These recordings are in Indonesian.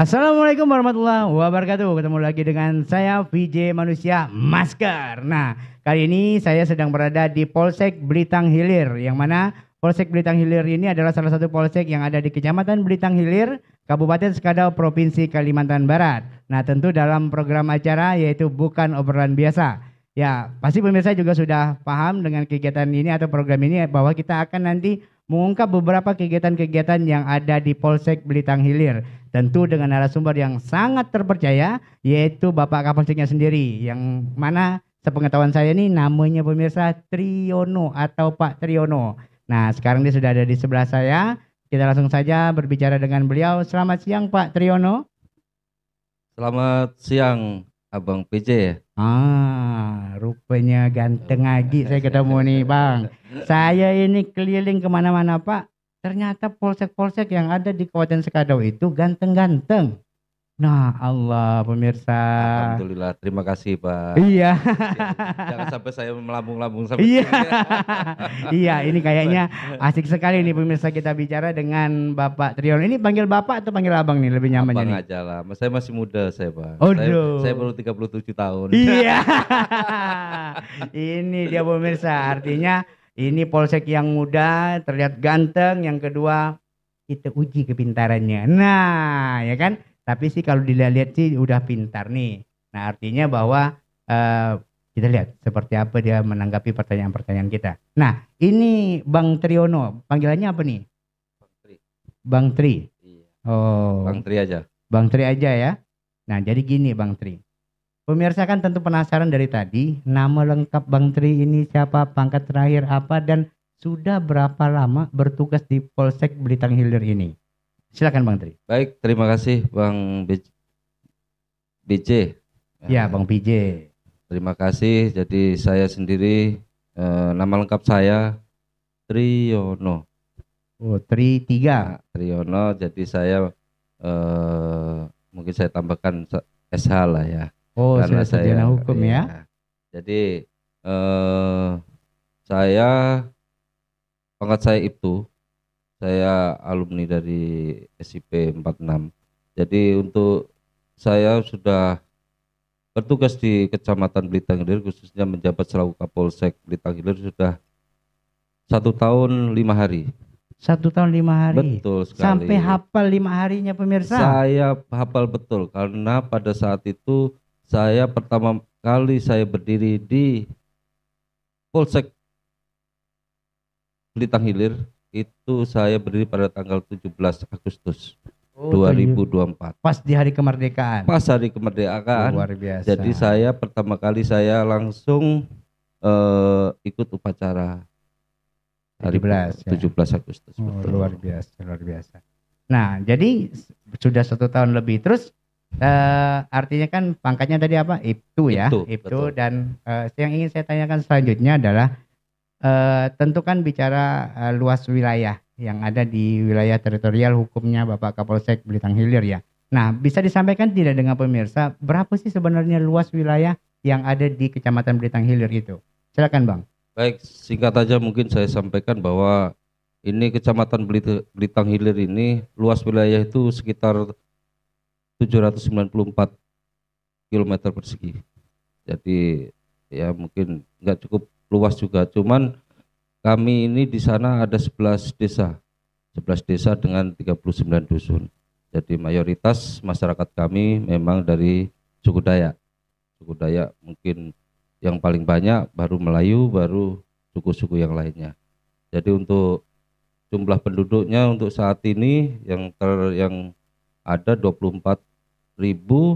Assalamualaikum warahmatullahi wabarakatuh. Ketemu lagi dengan saya VJ Manusia Masker. Nah, kali ini saya sedang berada di Polsek Belitang Hilir, yang mana Polsek Belitang Hilir ini adalah salah satu polsek yang ada di Kecamatan Belitang Hilir, Kabupaten Sekadau, Provinsi Kalimantan Barat. Nah, tentu dalam program acara yaitu Bukan Obrolan Biasa. Ya, pasti pemirsa juga sudah paham dengan kegiatan ini atau program ini bahwa kita akan nanti mengungkap beberapa kegiatan-kegiatan yang ada di Polsek Belitang Hilir. Tentu dengan narasumber yang sangat terpercaya, yaitu Bapak Kapolseknya sendiri, yang mana sepengetahuan saya ini namanya pemirsa Triyono atau Pak Triyono. Nah, sekarang dia sudah ada di sebelah saya. Kita langsung saja berbicara dengan beliau. Selamat siang Pak Triyono. Selamat siang Abang PJ ya. Rupanya ganteng lagi saya ketemu nih Bang. Saya ini keliling kemana-mana Pak. Ternyata polsek-polsek yang ada di Kabupaten Sekadau itu ganteng-ganteng. Nah Allah pemirsa. Alhamdulillah, terima kasih Pak. Iya. Jangan sampai saya melambung-lambung sampai Iya. sini. Iya, ini kayaknya asik sekali nih pemirsa kita bicara dengan Bapak Triyono. Ini panggil Bapak atau panggil Abang nih lebih nyamannya Abang nih? aja lah, saya masih muda saya Pak. Aduh. Saya baru 37 tahun. Iya. Ini dia pemirsa, artinya ini polsek yang muda, terlihat ganteng. Yang kedua, kita uji kepintarannya. Nah, ya kan? Tapi sih kalau dilihat-lihat sih udah pintar nih. Nah, artinya bahwa kita lihat seperti apa dia menanggapi pertanyaan-pertanyaan kita. Nah, ini Bang Triyono, panggilannya apa nih? Bang Tri. Bang Tri. Iya. Oh. Bang Tri aja. Bang Tri aja ya. Nah, jadi gini Bang Tri. Pemirsa kan tentu penasaran dari tadi, nama lengkap Bang Tri ini siapa, pangkat terakhir apa, dan sudah berapa lama bertugas di Polsek Belitang Hilir ini. Silakan Bang Tri. Baik, terima kasih Bang BJ. Ya, Bang PJ. Terima kasih. Jadi saya sendiri nama lengkap saya Triyono. Oh, Tri 3. Nah, Triyono, jadi saya mungkin saya tambahkan SH lah ya. Oh, Karena sudah sarjana hukum ya. Jadi saya pangkat saya itu, saya alumni dari SIP 46. Jadi untuk saya sudah bertugas di Kecamatan Belitang Hilir, khususnya menjabat selaku Kapolsek Belitang Hilir sudah 1 tahun 5 hari. 1 tahun 5 hari. Betul sekali. Sampai hafal 5 harinya pemirsa. Saya hafal betul karena pada saat itu saya pertama kali saya berdiri di Polsek Belitang Hilir itu saya berdiri pada tanggal 17 Agustus 2024. Pas di hari kemerdekaan. Pas hari kemerdekaan. Luar biasa. Jadi saya pertama kali saya langsung ikut upacara hari 17 Agustus. Oh, luar biasa, luar biasa. Nah, jadi sudah 1 tahun lebih. Terus artinya kan pangkatnya tadi apa? Ibtu ya. Ibtu. Dan yang ingin saya tanyakan selanjutnya adalah tentu kan bicara luas wilayah yang ada di wilayah teritorial hukumnya Bapak Kapolsek Belitang Hilir ya. Nah, bisa disampaikan tidak dengan pemirsa berapa sih sebenarnya luas wilayah yang ada di Kecamatan Belitang Hilir itu? Silakan Bang. Baik, singkat aja mungkin saya sampaikan bahwa ini Kecamatan Belitang Hilir ini luas wilayah itu sekitar 794 km persegi. Jadi ya mungkin nggak cukup luas juga, cuman kami ini di sana ada 11 desa dengan 39 dusun. Jadi mayoritas masyarakat kami memang dari suku Dayak. Suku Dayak mungkin yang paling banyak, baru Melayu, baru suku-suku yang lainnya. Jadi untuk jumlah penduduknya untuk saat ini yang ada 24.187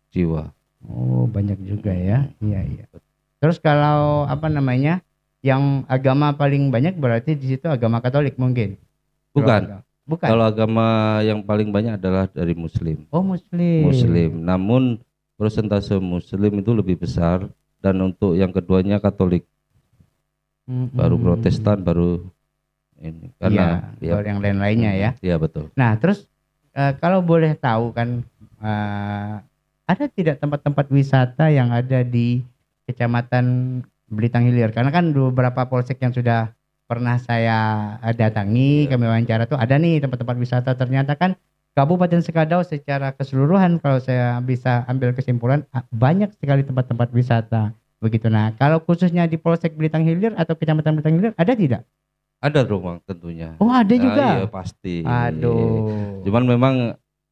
jiwa. Oh, banyak juga ya. Iya. Terus kalau apa namanya, yang agama paling banyak berarti di situ agama Katolik mungkin? Bukan. Bukan. Kalau agama yang paling banyak adalah dari Muslim. Oh, Muslim. Muslim. Namun persentase Muslim itu lebih besar, dan untuk yang keduanya Katolik. Baru Protestan, baru ini. Karena baru yang lain-lainnya ya. Iya betul. Nah, terus kalau boleh tahu kan, ada tidak tempat-tempat wisata yang ada di Kecamatan Belitang Hilir? Karena kan beberapa polsek yang sudah pernah saya datangi, kami wawancara tuh ada nih tempat-tempat wisata. Ternyata kan Kabupaten Sekadau secara keseluruhan kalau saya bisa ambil kesimpulan banyak sekali tempat-tempat wisata begitu. Nah, kalau khususnya di Polsek Belitung Hilir atau Kecamatan Belitung Hilir ada tidak? Ada dong Bang tentunya. Oh, ada juga. Iya pasti. Aduh. Cuman memang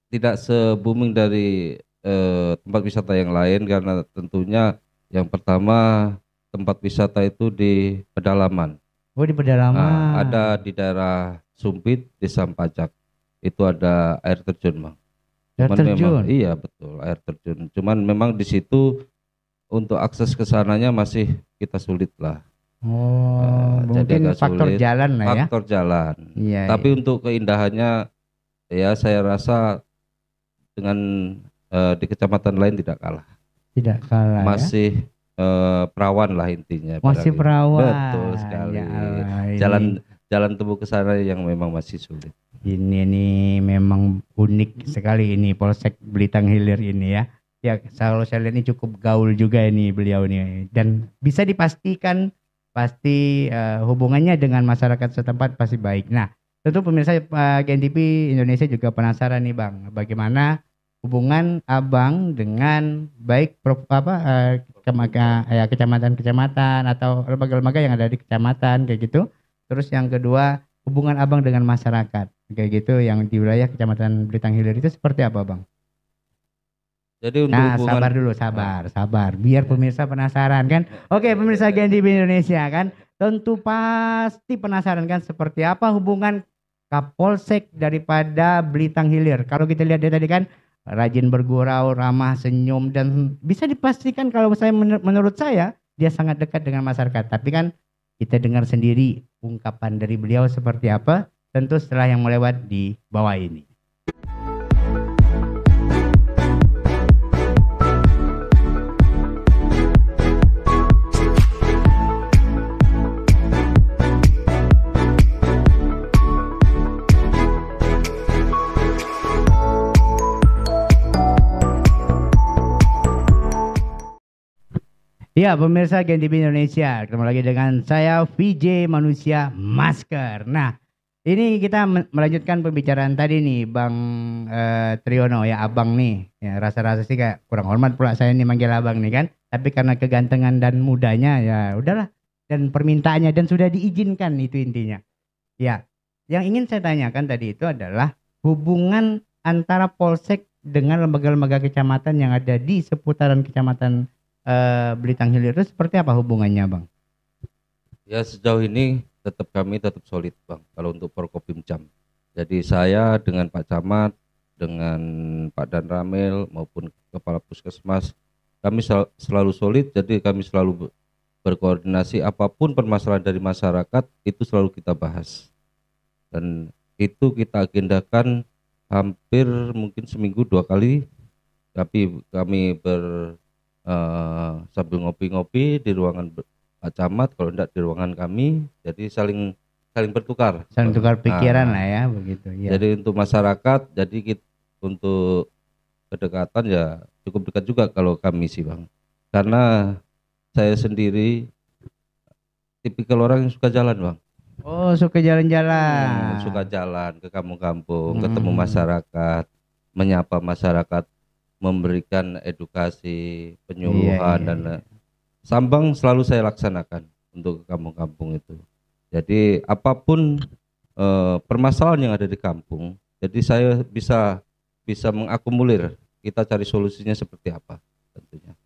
tidak se-booming dari tempat wisata yang lain karena tentunya yang pertama tempat wisata itu di pedalaman. Oh, di pedalaman. Ada di daerah Sumpit, Desa Pacak. Itu ada air terjun, Bang. Air Cuman terjun. memang iya betul, air terjun. Cuman memang di situ untuk akses ke sananya masih kita sulit lah. Oh, Jadi mungkin agak faktor sulit. jalan lah ya. Faktor jalan. Iya. Tapi untuk keindahannya ya saya rasa dengan di kecamatan lain tidak kalah. Tidak kalah ya. Masih perawan lah intinya. Masih barangkali. perawan. Betul sekali. Ya Allah, ini- Jalan tembus ke sana yang memang masih sulit. Ini nih memang unik sekali ini Polsek Belitung Hilir ini ya. Ya kalau saya lihat ini cukup gaul juga ini beliau nih. Dan bisa dipastikan pasti hubungannya dengan masyarakat setempat pasti baik. Nah tentu pemirsa GNTV Indonesia juga penasaran nih Bang. Bagaimana hubungan Abang dengan baik kecamatan-kecamatan atau lembaga-lembaga yang ada di kecamatan kayak gitu. Terus yang kedua hubungan Abang dengan masyarakat kayak gitu yang di wilayah Kecamatan Belitung Hilir itu seperti apa Bang? Jadi untuk Nah hubungan sabar dulu sabar biar pemirsa penasaran kan. Oke pemirsa GNTV Indonesia kan tentu pasti penasaran kan seperti apa hubungan Kapolsek daripada Belitung Hilir. Kalau kita lihat dari tadi kan rajin bergurau, ramah, senyum dan bisa dipastikan kalau saya menurut saya dia sangat dekat dengan masyarakat. Tapi kan kita dengar sendiri ungkapan dari beliau seperti apa tentu setelah yang melewat di bawah ini. Ya pemirsa GNTV Indonesia, ketemu lagi dengan saya VJ Manusia Masker. Nah ini kita melanjutkan pembicaraan tadi nih Bang Triyono ya abang nih. Ya rasa-rasa sih kayak kurang hormat pula saya nih manggil abang nih kan. Tapi karena kegantengan dan mudanya ya udahlah. Dan permintaannya dan sudah diizinkan itu intinya. Ya yang ingin saya tanyakan tadi itu adalah hubungan antara Polsek dengan lembaga-lembaga kecamatan yang ada di seputaran kecamatan Belitung Hilir itu seperti apa hubungannya Bang? Ya sejauh ini kami tetap solid Bang kalau untuk Forkopimcam. Jadi saya dengan Pak Camat, dengan Pak Dan Ramil maupun Kepala Puskesmas kami selalu solid, jadi kami selalu berkoordinasi apapun permasalahan dari masyarakat itu selalu kita bahas. Dan itu kita agendakan hampir mungkin seminggu 2 kali. Tapi kami sambil ngopi-ngopi di ruangan Pak Camat, kalau tidak di ruangan kami, jadi saling bertukar. Saling tukar pikiran lah ya begitu. Ya. Jadi untuk masyarakat, jadi untuk kedekatan ya cukup dekat juga kalau kami sih Bang. Karena saya sendiri tipikal orang yang suka jalan Bang. Oh suka jalan-jalan. Suka jalan ke kampung-kampung, ketemu masyarakat, menyapa masyarakat, memberikan edukasi, penyuluhan dan sambang selalu saya laksanakan untuk kampung-kampung itu. Jadi apapun permasalahan yang ada di kampung, jadi saya bisa mengakomodir, kita cari solusinya seperti apa tentunya.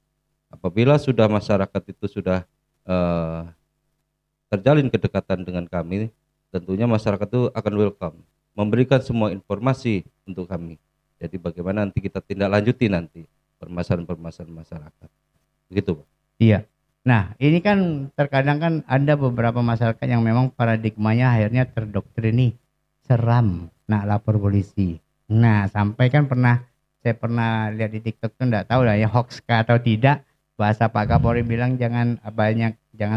Apabila sudah masyarakat itu sudah terjalin kedekatan dengan kami, tentunya masyarakat itu akan welcome, memberikan semua informasi untuk kami. Jadi bagaimana nanti kita tindak lanjuti nanti permasalahan-permasalahan masyarakat. Begitu, Pak. Iya. Nah, ini kan terkadang kan ada beberapa masyarakat yang memang paradigmanya akhirnya terdoktrin nih, seram, nak lapor polisi. Nah, sampai kan saya pernah lihat di TikTok tuh enggak tahu lah ya hoax atau tidak. Bahasa Pak Kapolri bilang jangan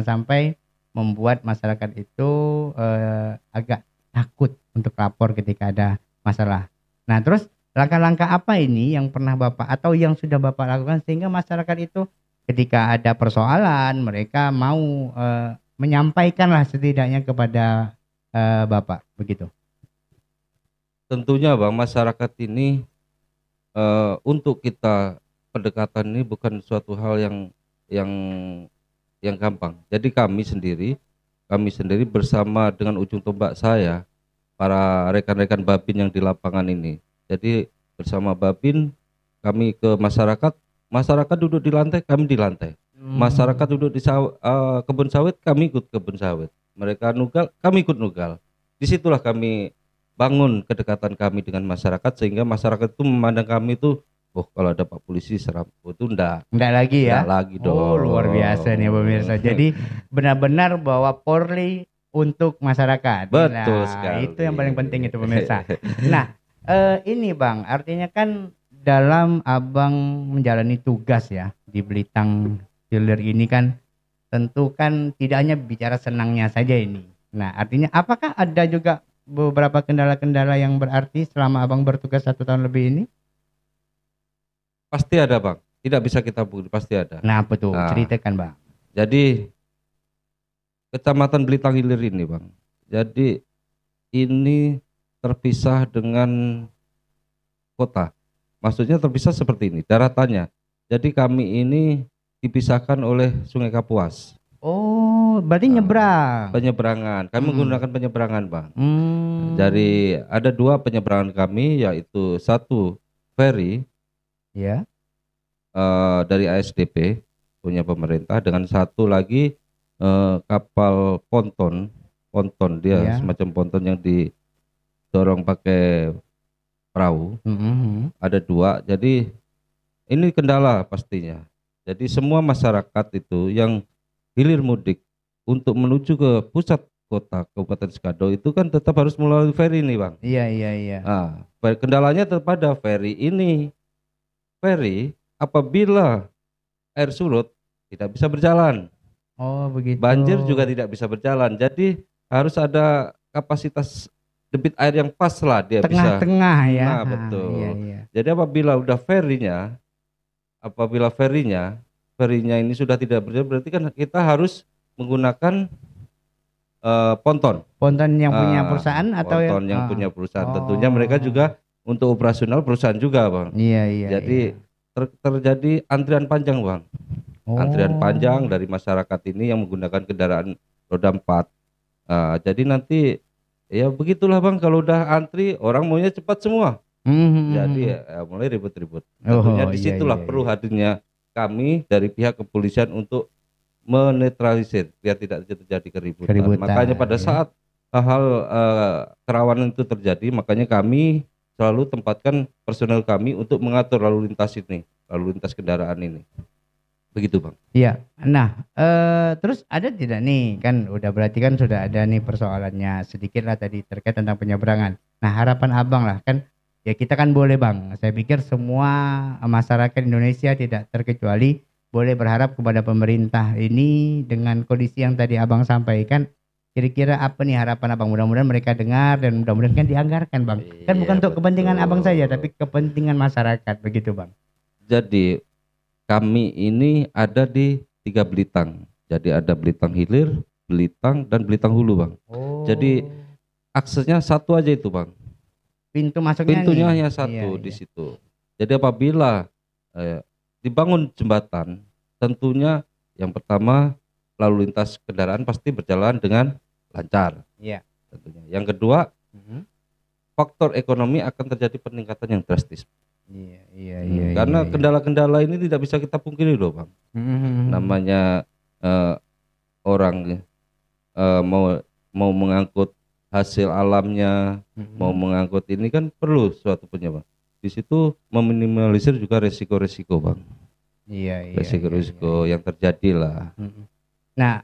sampai membuat masyarakat itu agak takut untuk lapor ketika ada masalah. Nah, terus langkah-langkah apa ini yang pernah Bapak atau yang sudah Bapak lakukan sehingga masyarakat itu ketika ada persoalan mereka mau menyampaikanlah setidaknya kepada Bapak begitu. Tentunya Bang, masyarakat ini untuk kita pendekatan ini bukan suatu hal yang yang gampang. Jadi kami sendiri bersama dengan ujung tombak saya, para rekan-rekan Babin yang di lapangan ini. Jadi bersama Babin kami ke masyarakat, masyarakat duduk di lantai, kami di lantai. Masyarakat duduk di kebun sawit, kami ikut kebun sawit. Mereka nugal, kami ikut nugal. Disitulah kami bangun kedekatan kami dengan masyarakat sehingga masyarakat itu memandang kami itu, oh kalau ada Pak Polisi seram, oh, itu enggak lagi ya. lagi dong. Oh, luar biasa nih pemirsa. Jadi benar-benar bahwa Polri untuk masyarakat. Betul Nah, sekali. itu yang paling penting itu pemirsa. Nah, ini Bang, artinya kan dalam Abang menjalani tugas ya di Blitang Hilir ini kan tentu kan tidak hanya bicara senangnya saja ini. Nah, artinya apakah ada juga beberapa kendala-kendala yang berarti selama Abang bertugas 1 tahun lebih ini? Pasti ada Bang, tidak bisa kita pungkiri, pasti ada. Nah, apa tuh? Nah, Ceritakan Bang. Jadi Kecamatan Blitang Hilir ini Bang, jadi ini terpisah dengan kota. Maksudnya terpisah seperti ini, daratannya. Jadi kami ini dipisahkan oleh Sungai Kapuas. Oh, berarti nyebrang. Penyeberangan, kami menggunakan penyeberangan Bang. Dari Ada 2 penyeberangan kami, yaitu 1 ferry ya. dari ASDP punya pemerintah, dengan 1 lagi kapal ponton dia Ya. semacam ponton yang didorong pakai perahu. Ada 2, jadi ini kendala pastinya. Jadi semua masyarakat itu yang hilir mudik untuk menuju ke pusat kota Kabupaten Sekado itu kan tetap harus melalui ferry nih Bang. Iya. Nah, kendalanya tetap ada ferry ini. Ferry apabila air surut tidak bisa berjalan. Oh, begitu. Banjir juga tidak bisa berjalan. Jadi harus ada kapasitas debit air yang pas lah dia bisa. Tengah-tengah ya. Nah, betul. Iya. Jadi apabila ferrynya ini sudah tidak berjalan, berarti kan kita harus menggunakan ponton. Ponton yang punya perusahaan atau ponton yang punya perusahaan. Tentunya mereka juga untuk operasional perusahaan juga Bang. Iya. Jadi terjadi antrian panjang Bang. Antrian panjang dari masyarakat ini yang menggunakan kendaraan roda 4. Jadi nanti ya begitulah Bang, kalau udah antri orang maunya cepat semua. Jadi mulai ribut-ribut. Tentunya disitulah perlu hadirnya kami dari pihak kepolisian untuk menetralisir biar tidak terjadi keributan. Makanya pada saat hal kerawanan itu terjadi, makanya kami selalu tempatkan personel kami untuk mengatur lalu lintas kendaraan ini. Begitu Bang. Iya. Nah, terus ada tidak nih, kan udah berarti kan sudah ada nih persoalannya sedikit lah tadi terkait tentang penyeberangan. Nah, harapan Abang lah kan ya kita kan boleh Bang. Saya pikir semua masyarakat Indonesia tidak terkecuali boleh berharap kepada pemerintah ini dengan kondisi yang tadi Abang sampaikan. Kira-kira apa nih harapan Abang? Mudah-mudahan mereka dengar dan mudah-mudahan kan dianggarkan Bang. Kan bukan untuk kepentingan Abang saja tapi kepentingan masyarakat begitu Bang. Jadi kami ini ada di 3 Blitang. Jadi ada Blitang Hilir, Blitang dan Blitang Hulu Bang. Jadi aksesnya 1 aja itu Bang. Pintunya hanya 1 di situ. Jadi apabila dibangun jembatan, tentunya yang pertama lalu lintas kendaraan pasti berjalan dengan lancar. Iya. Tentunya. Yang kedua, faktor ekonomi akan terjadi peningkatan yang drastis. Iya. Karena kendala-kendala ini tidak bisa kita pungkiri loh Bang. Namanya orang mau mengangkut hasil alamnya, mau mengangkut ini kan perlu suatu penyebab. Di situ meminimalisir juga resiko-resiko Bang. Iya. Resiko-resiko yang terjadi lah. Nah,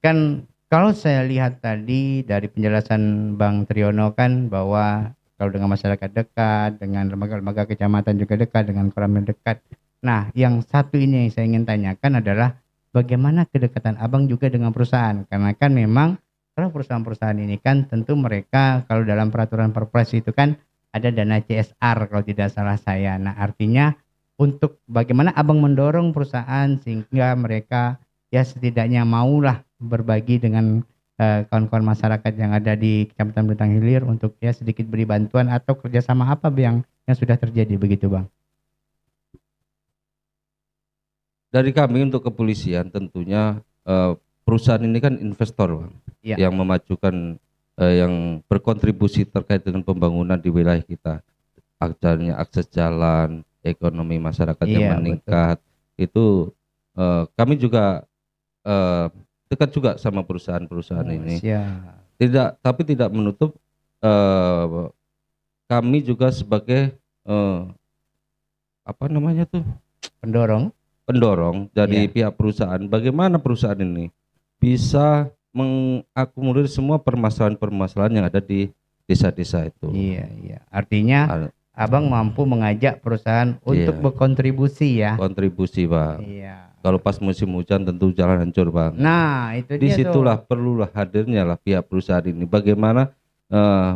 kan kalau saya lihat tadi dari penjelasan Bang Triyono kan bahwa kalau dengan masyarakat dekat, dengan lembaga-lembaga kecamatan juga dekat, dengan koramil dekat. Nah, yang satu ini yang saya ingin tanyakan adalah bagaimana kedekatan Abang juga dengan perusahaan? Karena kan memang kalau perusahaan-perusahaan ini kan tentu mereka kalau dalam peraturan Perpres itu kan ada dana CSR kalau tidak salah saya. Nah, artinya untuk bagaimana Abang mendorong perusahaan sehingga mereka ya setidaknya maulah berbagi dengan kawan-kawan masyarakat yang ada di Kecamatan Bintang Hilir untuk ya sedikit beri bantuan atau kerjasama apa yang sudah terjadi begitu Bang? Dari kami untuk kepolisian tentunya perusahaan ini kan investor, Bang, Iya. yang memajukan yang berkontribusi terkait dengan pembangunan di wilayah kita. Adanya akses jalan, ekonomi masyarakat Iya, yang meningkat, itu kami juga dekat juga sama perusahaan-perusahaan Oh, ini. siap. Tapi tidak menutup kami juga sebagai apa namanya tuh, pendorong dari Iya. pihak perusahaan, bagaimana perusahaan ini bisa mengakomodir semua permasalahan-permasalahan yang ada di desa-desa itu. Iya, iya. Artinya Abang mampu mengajak perusahaan untuk Iya. berkontribusi ya. Kontribusi, Bang. Iya. Kalau pas musim hujan tentu jalan hancur, Bang. Nah, itu dia Disitulah tuh. perlulah hadirnya lah pihak perusahaan ini. Bagaimana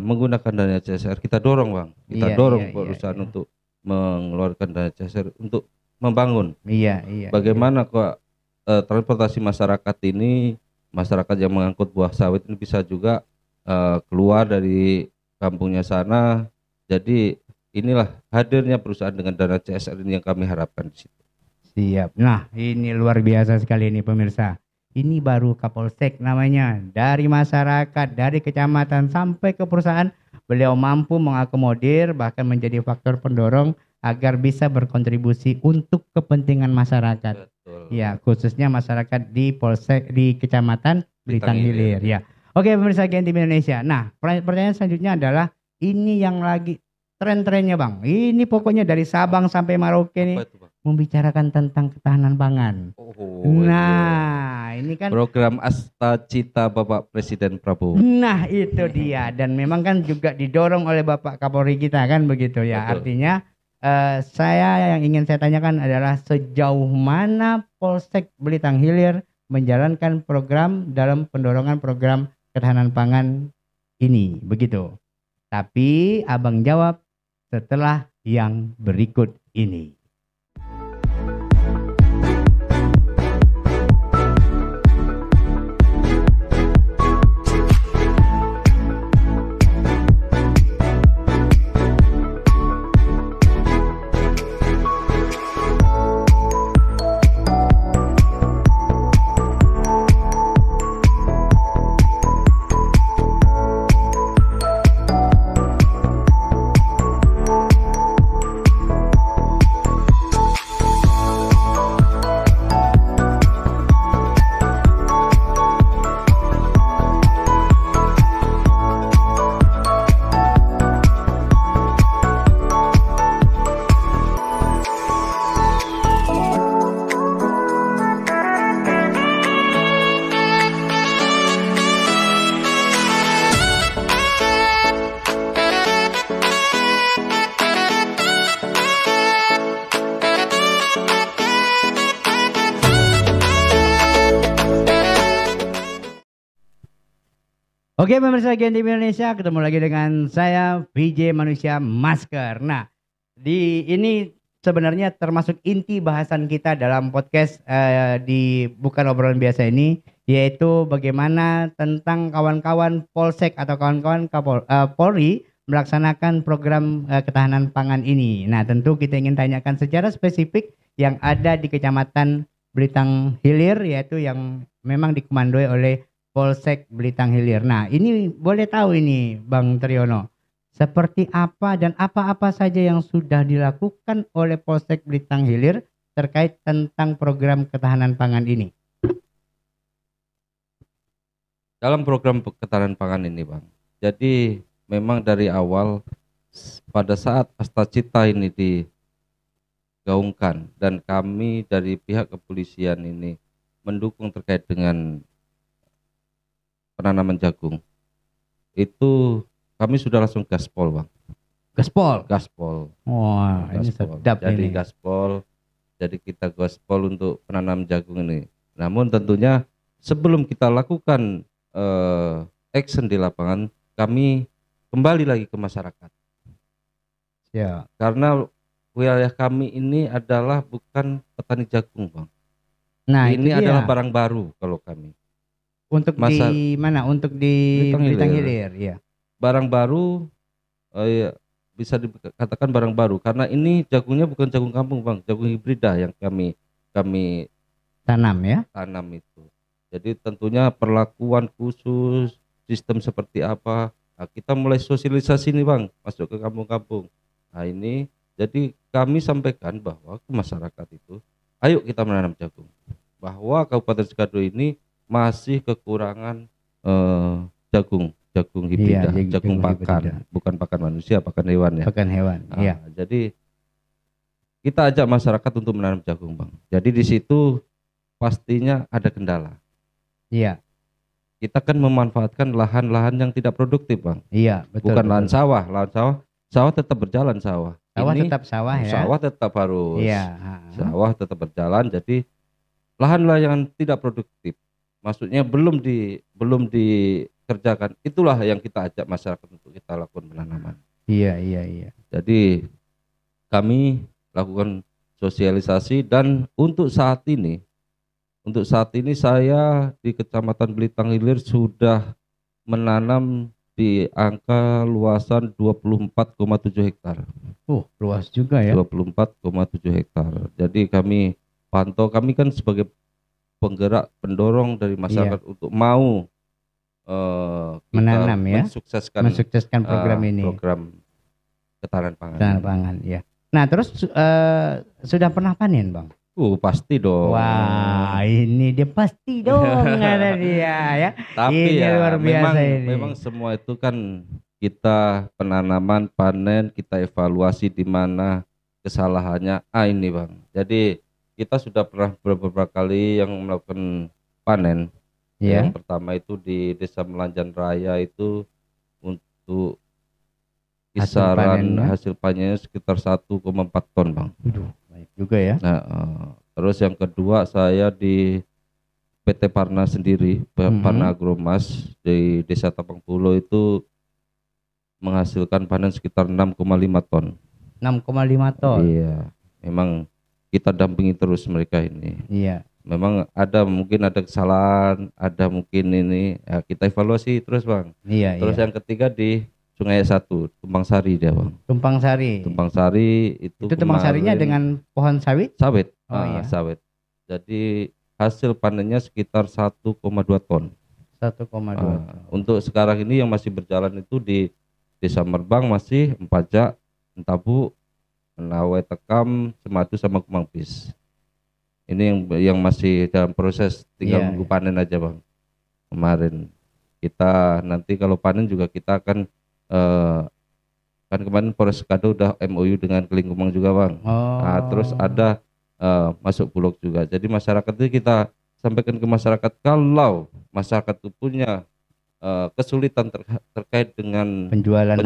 menggunakan dana CSR, kita dorong, Bang. Kita Iya, dorong iya, perusahaan iya. untuk mengeluarkan dana CSR untuk membangun. Iya, iya. Bagaimana kok transportasi masyarakat ini, masyarakat yang mengangkut buah sawit ini bisa juga keluar dari kampungnya sana. Jadi inilah hadirnya perusahaan dengan dana CSR ini yang kami harapkan di situ. Siap. Nah, ini luar biasa sekali ini pemirsa. Ini baru Kapolsek namanya. Dari masyarakat, dari kecamatan sampai ke perusahaan, beliau mampu mengakomodir bahkan menjadi faktor pendorong agar bisa berkontribusi untuk kepentingan masyarakat. Betul. Ya, khususnya masyarakat di Polsek di Kecamatan Belitung Hilir ya. Oke, pemirsa GNTV Indonesia. Nah, pertanyaan selanjutnya adalah ini yang lagi tren-trennya, Bang. Ini pokoknya dari Sabang sampai Merauke nih Apa itu, Bang? membicarakan tentang ketahanan pangan. Oh, Nah, ini kan program Asta Cita Bapak Presiden Prabowo. nah itu dia, dan memang kan juga didorong oleh Bapak Kapolri kita kan begitu ya. Betul. Artinya saya yang ingin saya tanyakan adalah sejauh mana Polsek Belitung Hilir menjalankan program dalam pendorongan program ketahanan pangan ini begitu. Tapi Abang jawab setelah yang berikut ini. Oke pemirsa GNTV Indonesia, ketemu lagi dengan saya VJ Manusia Masker. Nah, ini sebenarnya termasuk inti bahasan kita dalam podcast di Bukan Obrolan Biasa ini, yaitu bagaimana tentang kawan-kawan Polsek atau kawan-kawan Polri melaksanakan program ketahanan pangan ini. Nah, tentu kita ingin tanyakan secara spesifik yang ada di Kecamatan Belitung Hilir, yaitu yang memang dikomandoi oleh Polsek Belitung Hilir. Nah, ini boleh tahu ini Bang Triyono, seperti apa dan apa-apa saja yang sudah dilakukan oleh Polsek Belitung Hilir terkait tentang program ketahanan pangan ini? Dalam program ketahanan pangan ini, Bang, jadi memang dari awal pada saat Asta Cita ini digaungkan dan kami dari pihak kepolisian ini mendukung terkait dengan penanaman jagung, itu kami sudah langsung gaspol, Bang. Gaspol. Wah, ini sedap jadi ini. Gaspol. Jadi kita gaspol untuk penanam jagung ini. Namun tentunya sebelum kita lakukan action di lapangan, kami kembali lagi ke masyarakat. Ya. Karena wilayah kami ini adalah bukan petani jagung, Bang. Nah, ini itu adalah dia. barang baru kalau kami. Untuk Masa di mana? Untuk di Belitung Belitung Hilir. Hilir, ya. Barang baru, ya, bisa dikatakan barang baru karena ini jagungnya bukan jagung kampung Bang, jagung hibrida yang kami kami Tanam ya. tanam itu. Jadi tentunya perlakuan khusus, sistem seperti apa. Nah, kita mulai sosialisasi nih Bang, masuk ke kampung-kampung. Nah ini, jadi kami sampaikan bahwa ke masyarakat itu, ayo kita menanam jagung. Bahwa Kabupaten Sikado ini masih kekurangan jagung, jagung Iya, hibrida, jagung jagung pakan, hibrida. bukan pakan manusia, pakan hewan ya. Pakan hewan. Nah, Iya. jadi kita ajak masyarakat untuk menanam jagung Bang. Jadi di situ pastinya ada kendala. Iya. Kita kan memanfaatkan lahan-lahan yang tidak produktif Bang, Iya, betul. bukan betul. lahan sawah. Sawah tetap berjalan sawah. Sawah Ini tetap sawah ya. sawah tetap harus, Iya. sawah tetap berjalan. Jadi lahan-lahan yang tidak produktif, maksudnya belum dikerjakan, itulah yang kita ajak masyarakat untuk kita lakukan penanaman. Iya, iya, iya. Jadi kami lakukan sosialisasi dan untuk saat ini saya di Kecamatan Belitung Hilir sudah menanam di angka luasan 24,7 hektar. Luas juga ya. 24,7 hektar. Jadi kami pantau, kami kan sebagai penggerak pendorong dari masyarakat untuk mau kita menanam ya. mensukseskan program ini. Program ketahanan pangan. Ketahanan pangan ya. Nah, terus sudah pernah panen, Bang? Pasti dong. Wah, ini dia pasti dong ada dia ya. Tapi ini ya luar biasa memang semua itu kan kita penanaman, panen, kita evaluasi di mana kesalahannya. Ini Bang. Jadi kita sudah pernah beberapa kali yang melakukan panen. Yeah. Yang pertama itu di Desa Melanjan Raya itu untuk kisaran hasil panennya sekitar 1,4 ton Bang. Baik juga ya. Nah, terus yang kedua saya di PT Parna sendiri, Parna Agromas di Desa Tapang Pulo itu menghasilkan panen sekitar 6,5 ton. 6,5 ton. Iya, memang kita dampingi terus mereka ini. Iya. Memang mungkin ada kesalahan, ada mungkin ini, ya kita evaluasi terus Bang. Iya. Terus yang ketiga di Sungai 1, Tumpang Sari dia Bang. Tumpang Sari. Tumpang Sari itu Tumpang Sarinya dengan pohon sawit? Sawit. Iya. Sawit. Jadi hasil panennya sekitar 1,2 ton. 1,2 ton. Untuk sekarang ini yang masih berjalan itu di Desa Merbang masih Empajak, Entabu, Menawe Tekam, Semadu sama Kumangpis. Ini yang masih dalam proses, tinggal nunggu panen aja Bang. Kemarin kita nanti kalau panen juga kita akan kan kemarin Polres Sikado udah MOU dengan Kelingkumang juga Bang. Nah, terus ada masuk Bulog juga. Jadi masyarakat itu kita sampaikan ke masyarakat kalau masyarakat itu punya kesulitan terkait dengan penjualan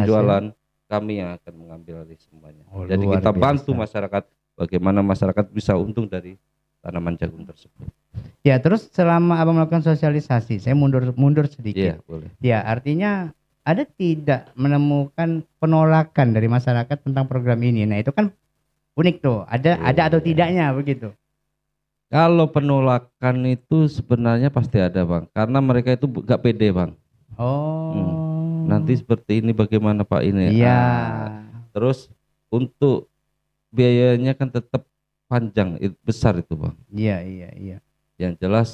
kami yang akan mengambil alih semuanya. Jadi kita bantu masyarakat bagaimana masyarakat bisa untung dari tanaman jagung tersebut. Ya, terus selama Abang melakukan sosialisasi, saya mundur sedikit. Iya, boleh. Ya, artinya ada tidak menemukan penolakan dari masyarakat tentang program ini? Nah, itu kan unik tuh. Ada atau tidaknya begitu? Kalau penolakan itu sebenarnya pasti ada Bang, karena mereka itu gak pede Bang. Nanti seperti ini bagaimana Pak ini? Iya. Terus untuk biayanya kan tetap panjang, besar itu Bang. Iya. Yang jelas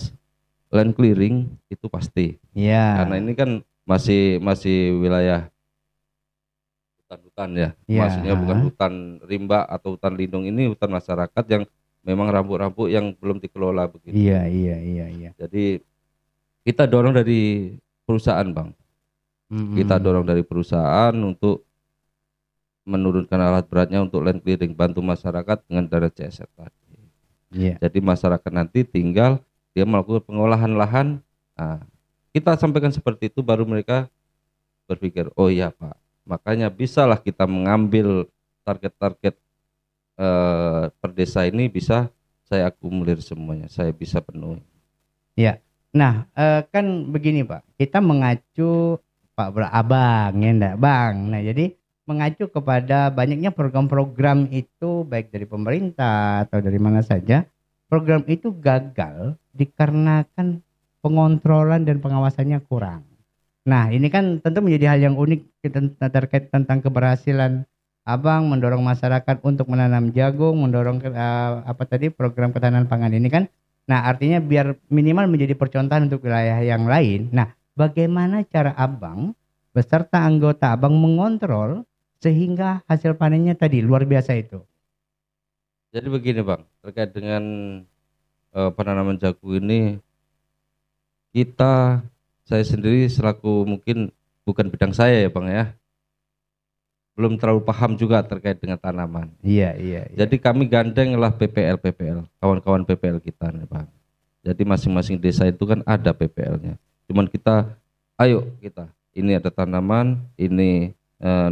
land clearing itu pasti. Iya. Karena ini kan masih wilayah hutan-hutan ya. Maksudnya bukan hutan rimba atau hutan lindung, ini hutan masyarakat yang memang rambut-rambut yang belum dikelola begitu. Iya. Jadi kita dorong dari perusahaan Bang. Kita dorong dari perusahaan untuk menurunkan alat beratnya untuk land clearing, bantu masyarakat dengan dana CSR tadi. Iya. Jadi masyarakat nanti tinggal dia melakukan pengolahan lahan. Nah, kita sampaikan seperti itu baru mereka berpikir, oh iya Pak, makanya bisalah kita mengambil target-target per desa ini bisa saya akumulir semuanya, saya bisa penuhi. Ya. Nah, kan begini Pak, kita mengacu Pak Abang ya enggak Bang. Nah, jadi mengacu kepada banyaknya program-program itu baik dari pemerintah atau dari mana saja, program itu gagal dikarenakan pengontrolan dan pengawasannya kurang. Nah, ini kan tentu menjadi hal yang unik terkait tentang keberhasilan Abang mendorong masyarakat untuk menanam jagung, mendorong program ketahanan pangan ini kan. Nah, artinya biar minimal menjadi percontohan untuk wilayah yang lain. Nah, bagaimana cara Abang beserta anggota Abang mengontrol sehingga hasil panennya tadi luar biasa itu? Jadi begini Bang, terkait dengan penanaman jagung ini, saya sendiri selaku mungkin bukan bidang saya ya Bang ya, belum terlalu paham juga terkait dengan tanaman. Iya. Jadi kami gandeng lah PPL, kawan-kawan PPL kita nih Bang. Jadi masing-masing desa itu kan ada PPL-nya. Cuman ini ada tanaman, ini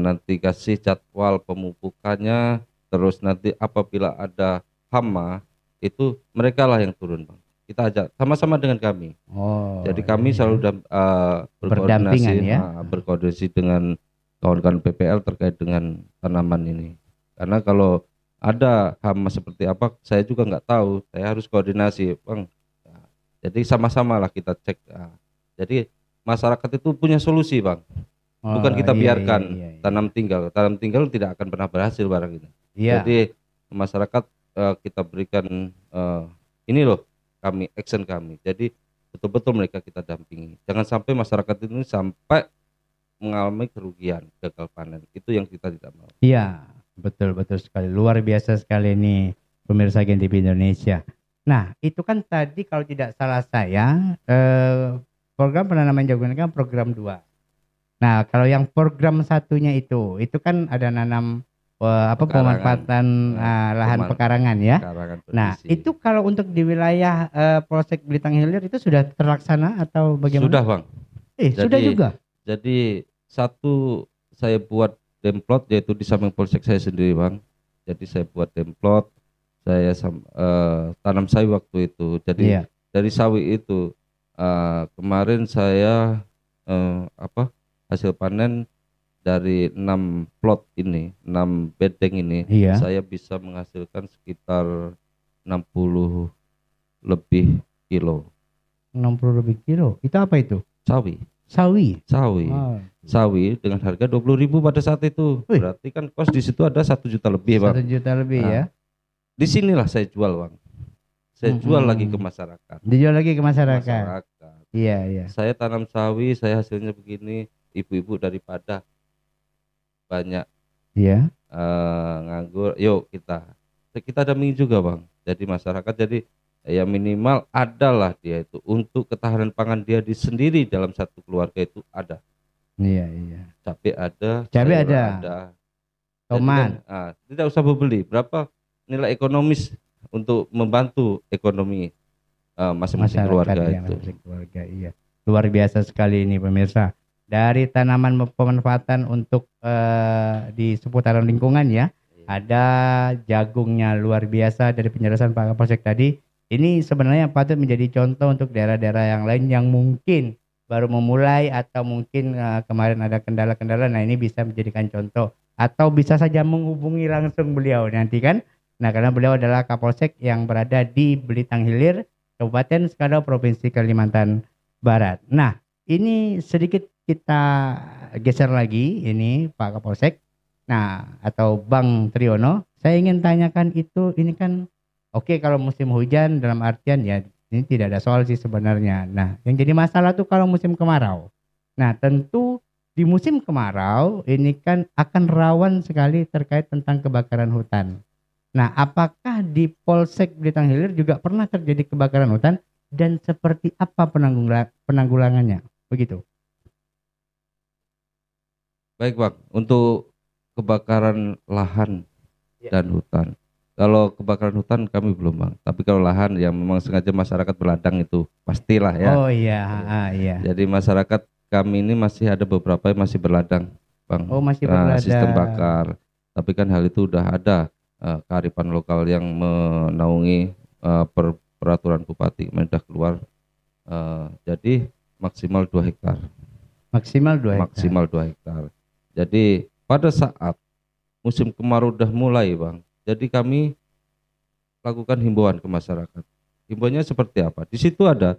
nanti kasih jadwal pemupukannya, terus nanti apabila ada hama, itu mereka lah yang turun Bang. Kita ajak sama-sama dengan kami. Jadi kami selalu berkoordinasi dengan kawan-kawan PPL terkait dengan tanaman ini. Karena kalau ada hama seperti apa, saya juga nggak tahu. Saya harus koordinasi, Bang. Nah, jadi sama-sama lah kita cek. Nah, jadi masyarakat itu punya solusi, Bang. Bukan kita biarkan tanam tinggal tidak akan pernah berhasil barang ini. Jadi masyarakat kita berikan ini loh action kami. Jadi betul-betul mereka kita dampingi. Jangan sampai masyarakat ini sampai mengalami kerugian, gagal panen. Itu yang kita tidak mau. Iya, betul sekali. Luar biasa sekali ini pemirsa Gen TV Indonesia. Nah, itu kan tadi kalau tidak salah saya program penanaman jagung ini kan program 2. Nah, kalau yang program satunya itu kan ada nanam pemanfaatan lahan pekarangan ya. Nah, itu kalau untuk di wilayah Polsek Blitar Hilir itu sudah terlaksana atau bagaimana? Sudah, Bang. Sudah juga. Jadi satu saya buat demplot yaitu di samping polsek saya sendiri Bang. Jadi saya buat demplot, saya tanam sawi waktu itu. Jadi dari sawi itu kemarin saya hasil panen dari 6 plot ini, 6 bedeng ini, saya bisa menghasilkan sekitar 60 lebih kilo. 60 lebih kilo. Itu apa itu? Sawi. Sawi dengan harga 20.000 pada saat itu. Berarti kan kos di situ ada 1 juta lebih, Bang. 1 juta lebih ya. Di sinilah saya jual, Bang. Saya jual lagi ke masyarakat. Dijual lagi ke masyarakat. Iya. Saya tanam sawi, saya hasilnya begini, ibu-ibu daripada banyak nganggur, yuk kita dampingi juga Bang. Jadi masyarakat ya minimal adalah dia itu untuk ketahanan pangan dia sendiri dalam satu keluarga itu ada. Iya. Cabai ada. Tomat. Tidak usah beli. Berapa nilai ekonomis untuk membantu ekonomi masing-masing keluarga itu. Keluarga, iya. Luar biasa sekali ini pemirsa. Dari tanaman pemanfaatan untuk di seputaran lingkungan ya. Ada jagungnya luar biasa dari penjelasan Pak Kapolsek tadi. Ini sebenarnya patut menjadi contoh untuk daerah-daerah yang lain yang mungkin baru memulai atau mungkin kemarin ada kendala-kendala. Nah, ini bisa menjadikan contoh atau bisa saja menghubungi langsung beliau nanti kan. Nah, karena beliau adalah Kapolsek yang berada di Blitar Hilir, Kabupaten Skadau, Provinsi Kalimantan Barat. Nah, ini sedikit kita geser lagi ini Pak Kapolsek. Nah, atau Bang Triyono, saya ingin tanyakan ini kan oke, kalau musim hujan dalam artian ya ini tidak ada soal sih sebenarnya. Nah, yang jadi masalah tuh kalau musim kemarau. Nah, tentu di musim kemarau ini kan akan rawan sekali terkait tentang kebakaran hutan. Nah, apakah di Polsek Blitar Hilir juga pernah terjadi kebakaran hutan dan seperti apa penanggulangannya? Begitu. Baik Bang, untuk kebakaran lahan dan hutan. Kalau kebakaran hutan kami belum Bang, tapi kalau lahan yang memang sengaja masyarakat berladang itu pastilah ya. Oh iya. Jadi masyarakat kami ini masih ada beberapa yang masih berladang Bang. Masih berladang. Sistem bakar. Tapi kan hal itu udah ada kearifan lokal yang menaungi peraturan Bupati sudah keluar. Jadi maksimal 2 hektar. Maksimal 2 hektar. Jadi pada saat musim kemarau udah mulai Bang, jadi kami lakukan himbauan ke masyarakat. Himbauannya seperti apa? Di situ ada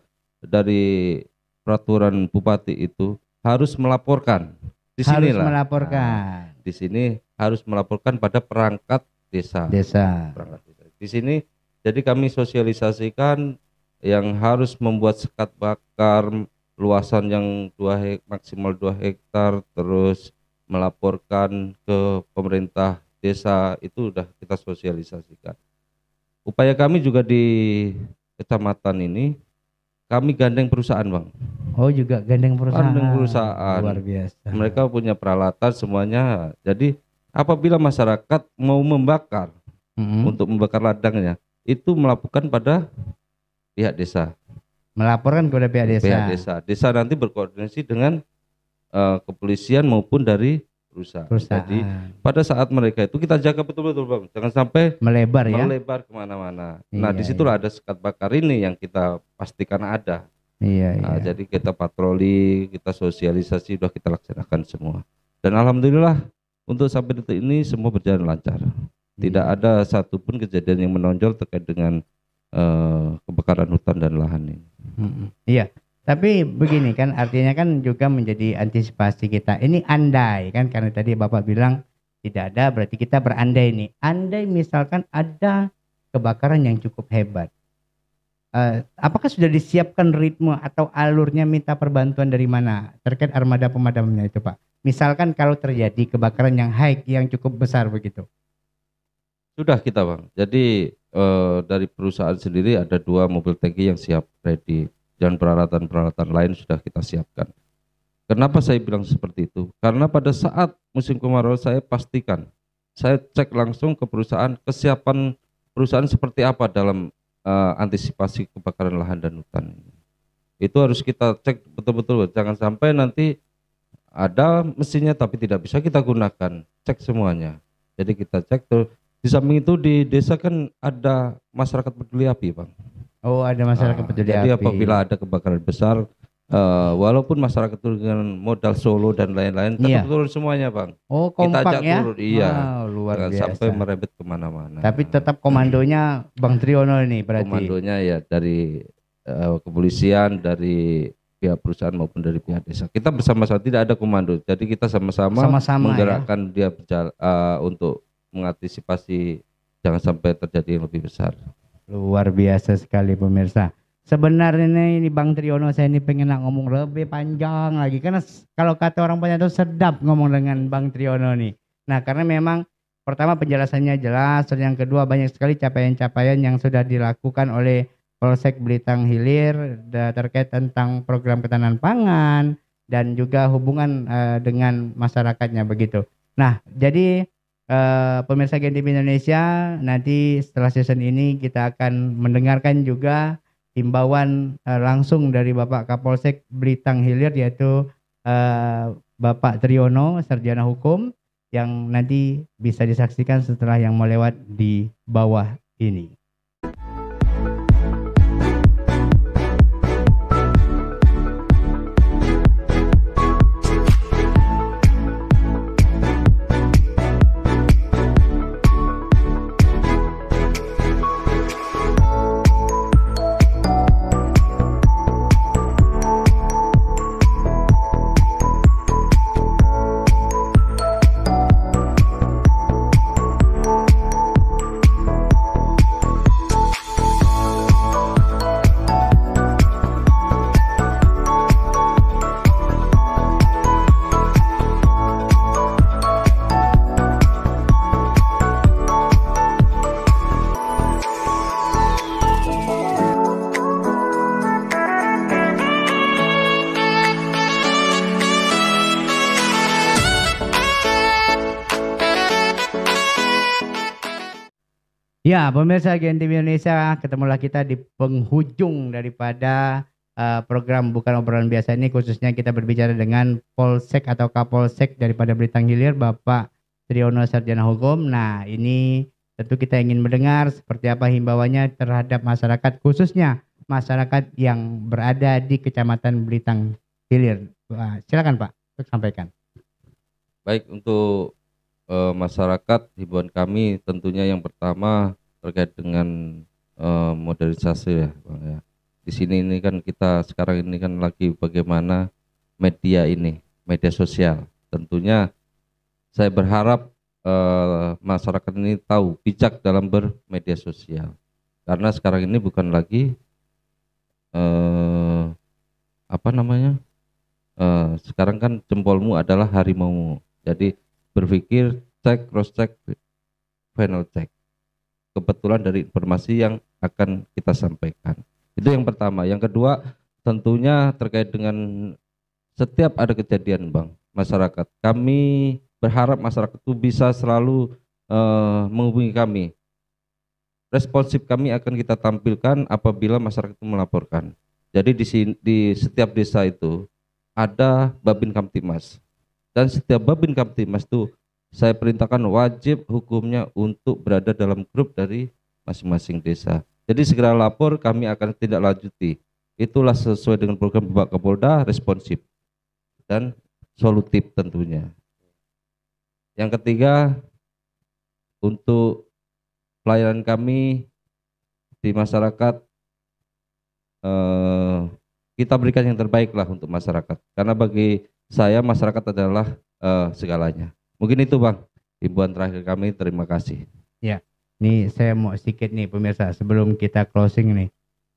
dari peraturan bupati itu harus melaporkan. Di Harus sinilah. melaporkan. Di sini harus melaporkan pada perangkat desa. Perangkat desa. Di sini jadi kami sosialisasikan yang harus membuat sekat bakar luasan yang maksimal 2 hektar, terus melaporkan ke pemerintah desa, itu udah kita sosialisasikan. Upaya kami juga di kecamatan ini, kami gandeng perusahaan, Bang. Oh, juga gandeng perusahaan. Gandeng perusahaan. Luar biasa. Mereka punya peralatan semuanya. Jadi apabila masyarakat mau membakar, untuk membakar ladangnya, itu melaporkan pada pihak desa. Melaporkan kepada pihak desa. Pihak desa. Desa nanti berkoordinasi dengan kepolisian maupun dari perusahaan. Jadi pada saat mereka itu kita jaga betul-betul, Bang. Jangan sampai melebar kemana-mana. Nah, disitulah ada sekat bakar ini yang kita pastikan ada. Jadi kita patroli, kita sosialisasi, sudah kita laksanakan semua. Dan alhamdulillah untuk sampai detik ini semua berjalan lancar. Tidak ada satupun kejadian yang menonjol terkait dengan kebakaran hutan dan lahan ini. Iya. Tapi begini kan, artinya kan juga menjadi antisipasi kita. Ini andai kan, karena tadi Bapak bilang tidak ada, berarti kita berandai nih. Andai misalkan ada kebakaran yang cukup hebat. Apakah sudah disiapkan ritme atau alurnya minta perbantuan dari mana terkait armada pemadamnya itu, Pak? Misalkan kalau terjadi kebakaran yang high, yang cukup besar begitu. Sudah kita, Bang. Jadi dari perusahaan sendiri ada 2 mobil tangki yang siap ready. Dan peralatan-peralatan lain sudah kita siapkan. Kenapa saya bilang seperti itu? Karena pada saat musim kemarau saya pastikan, saya cek langsung ke perusahaan, kesiapan perusahaan seperti apa dalam antisipasi kebakaran lahan dan hutan. Itu harus kita cek betul-betul, jangan sampai nanti ada mesinnya tapi tidak bisa kita gunakan. Cek semuanya. Jadi kita cek tuh. Di samping itu di desa kan ada masyarakat peduli api, Bang. Oh, ada masyarakat peduli api. Jadi apabila ada kebakaran besar, walaupun masyarakat itu dengan modal solo dan lain-lain, tetap turun semuanya, Bang. Oh, kompak, kita ajak turun, iya. Luar jangan biasa. Sampai merembet kemana-mana. Tapi tetap komandonya Bang Triono ini berarti. Komandonya ya dari kepolisian, dari pihak perusahaan maupun dari pihak desa. Kita bersama-sama, tidak ada komando. Jadi kita sama-sama menggerakkan dia untuk mengantisipasi jangan sampai terjadi yang lebih besar. Luar biasa sekali pemirsa. Sebenarnya ini Bang Triono, saya ini pengen ngomong lebih panjang lagi. Karena kalau kata orang banyak itu sedap ngomong dengan Bang Triono nih. Nah, karena memang pertama penjelasannya jelas. Dan yang kedua banyak sekali capaian-capaian yang sudah dilakukan oleh Polsek Blitar Hilir terkait tentang program ketahanan pangan. Dan juga hubungan dengan masyarakatnya begitu. Nah, jadi pemirsa GNTV Indonesia, nanti setelah season ini kita akan mendengarkan juga himbauan langsung dari Bapak Kapolsek Blitar Hilir, yaitu Bapak Triono, Sarjana Hukum, yang nanti bisa disaksikan setelah yang mau lewat di bawah ini. Ya, pemirsa GNTV Indonesia, ketemulah kita di penghujung daripada program Bukan Obrolan Biasa ini. Khususnya kita berbicara dengan Polsek atau Kapolsek daripada Blitar Hilir, Bapak Triono, Sarjana Hukum. Nah, ini tentu kita ingin mendengar seperti apa himbauannya terhadap masyarakat, khususnya masyarakat yang berada di Kecamatan Blitar Hilir. Silakan Pak, untuk sampaikan. Baik, untuk masyarakat, himbauan kami tentunya yang pertama terkait dengan modernisasi ya, Bang, ya. di sini ini kan kita sekarang ini kan lagi bagaimana media sosial. Tentunya saya berharap masyarakat ini tahu bijak dalam bermedia sosial. Karena sekarang ini bukan lagi apa namanya? Sekarang kan jempolmu adalah harimaumu. Jadi berpikir cek, cross check, final check. Kebetulan dari informasi yang akan kita sampaikan. Itu yang pertama. Yang kedua, tentunya terkait dengan setiap ada kejadian, Bang, masyarakat. Kami berharap masyarakat itu bisa selalu menghubungi kami. Responsif kami akan kita tampilkan apabila masyarakat itu melaporkan. Jadi di setiap desa itu ada Babin Kamtibmas. Dan setiap Babin Kamtibmas itu saya perintahkan wajib hukumnya untuk berada dalam grup dari masing-masing desa. Jadi segera lapor, kami akan tindak lanjuti. Itulah sesuai dengan program Bapak Kapolda, responsif dan solutif tentunya. Yang ketiga, untuk pelayanan kami di masyarakat, kita berikan yang terbaik lah untuk masyarakat. Karena bagi saya masyarakat adalah segalanya. Mungkin itu, Bang, himbauan terakhir kami. Terima kasih. Ya, nih saya mau sedikit nih pemirsa sebelum kita closing nih.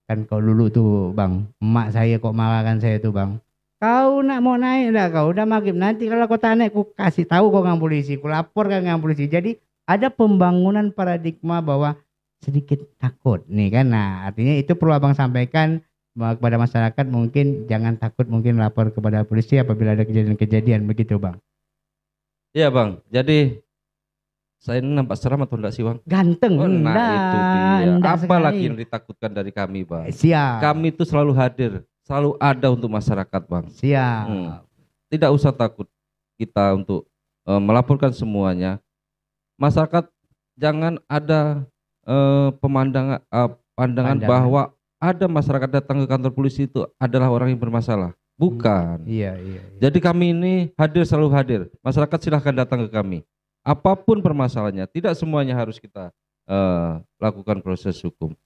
Kan kau dulu tuh Bang, emak saya kok marahkan saya tuh Bang. Kau nak mau naik dah, kau udah maghrib, nanti kalau kau tak naik ku kasih tahu kau dengan polisi, ku lapor kan dengan polisi. Jadi ada pembangunan paradigma bahwa sedikit takut nih kan. Nah, artinya itu perlu Abang sampaikan kepada masyarakat, mungkin jangan takut, mungkin lapor kepada polisi apabila ada kejadian-kejadian begitu Bang. Iya, Bang. Jadi saya ini nampak seram atau enggak sih, Bang? Ganteng. Oh, nah itu dia. Apa sekali lagi yang ditakutkan dari kami, Bang? Siap. Kami itu selalu hadir, selalu ada untuk masyarakat, Bang. Siap. Tidak usah takut kita untuk melaporkan semuanya. Masyarakat jangan ada pandangan bahwa ada masyarakat datang ke kantor polisi itu adalah orang yang bermasalah. Bukan. Iya. Jadi kami ini hadir, selalu hadir. Masyarakat silahkan datang ke kami. Apapun permasalahannya, tidak semuanya harus kita lakukan proses hukum.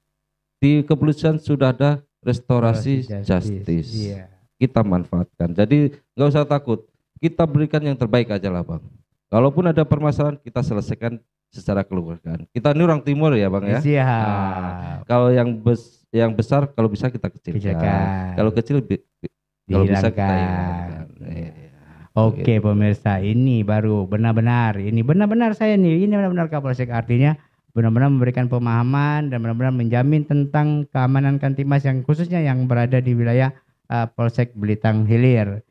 Di kepolisian sudah ada restorasi justice. Iya. Kita manfaatkan. Jadi nggak usah takut. Kita berikan yang terbaik aja lah, Bang. Kalaupun ada permasalahan, kita selesaikan secara kekeluargaan. Kita ini orang timur ya, Bang ya. Siap. Nah, kalau yang besar kalau bisa kita kecilkan. Kalau kecil kalau bisa kita hilangkan. Oke pemirsa, ini baru benar-benar saya nih, ini benar-benar Kapolsek, artinya benar-benar memberikan pemahaman dan benar-benar menjamin tentang keamanan Kamtibmas yang khususnya yang berada di wilayah Polsek Blitang Hilir.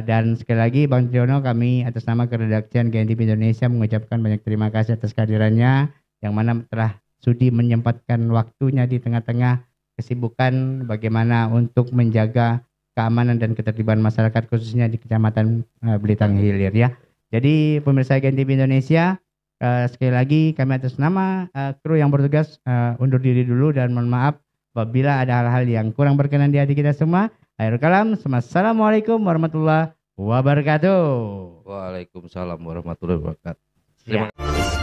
Dan sekali lagi Bang Triyono, kami atas nama keredaksian GNTV Indonesia mengucapkan banyak terima kasih atas kehadirannya yang mana telah sudi menyempatkan waktunya di tengah-tengah kesibukan bagaimana untuk menjaga keamanan dan ketertiban masyarakat khususnya di Kecamatan Blitang Hilir ya. Jadi pemirsa GNTV Indonesia, sekali lagi kami atas nama kru yang bertugas undur diri dulu dan mohon maaf apabila ada hal-hal yang kurang berkenan di hati kita semua. Akhirul kalam, assalamualaikum warahmatullahi wabarakatuh. Waalaikumsalam warahmatullahi wabarakatuh. Terima kasih.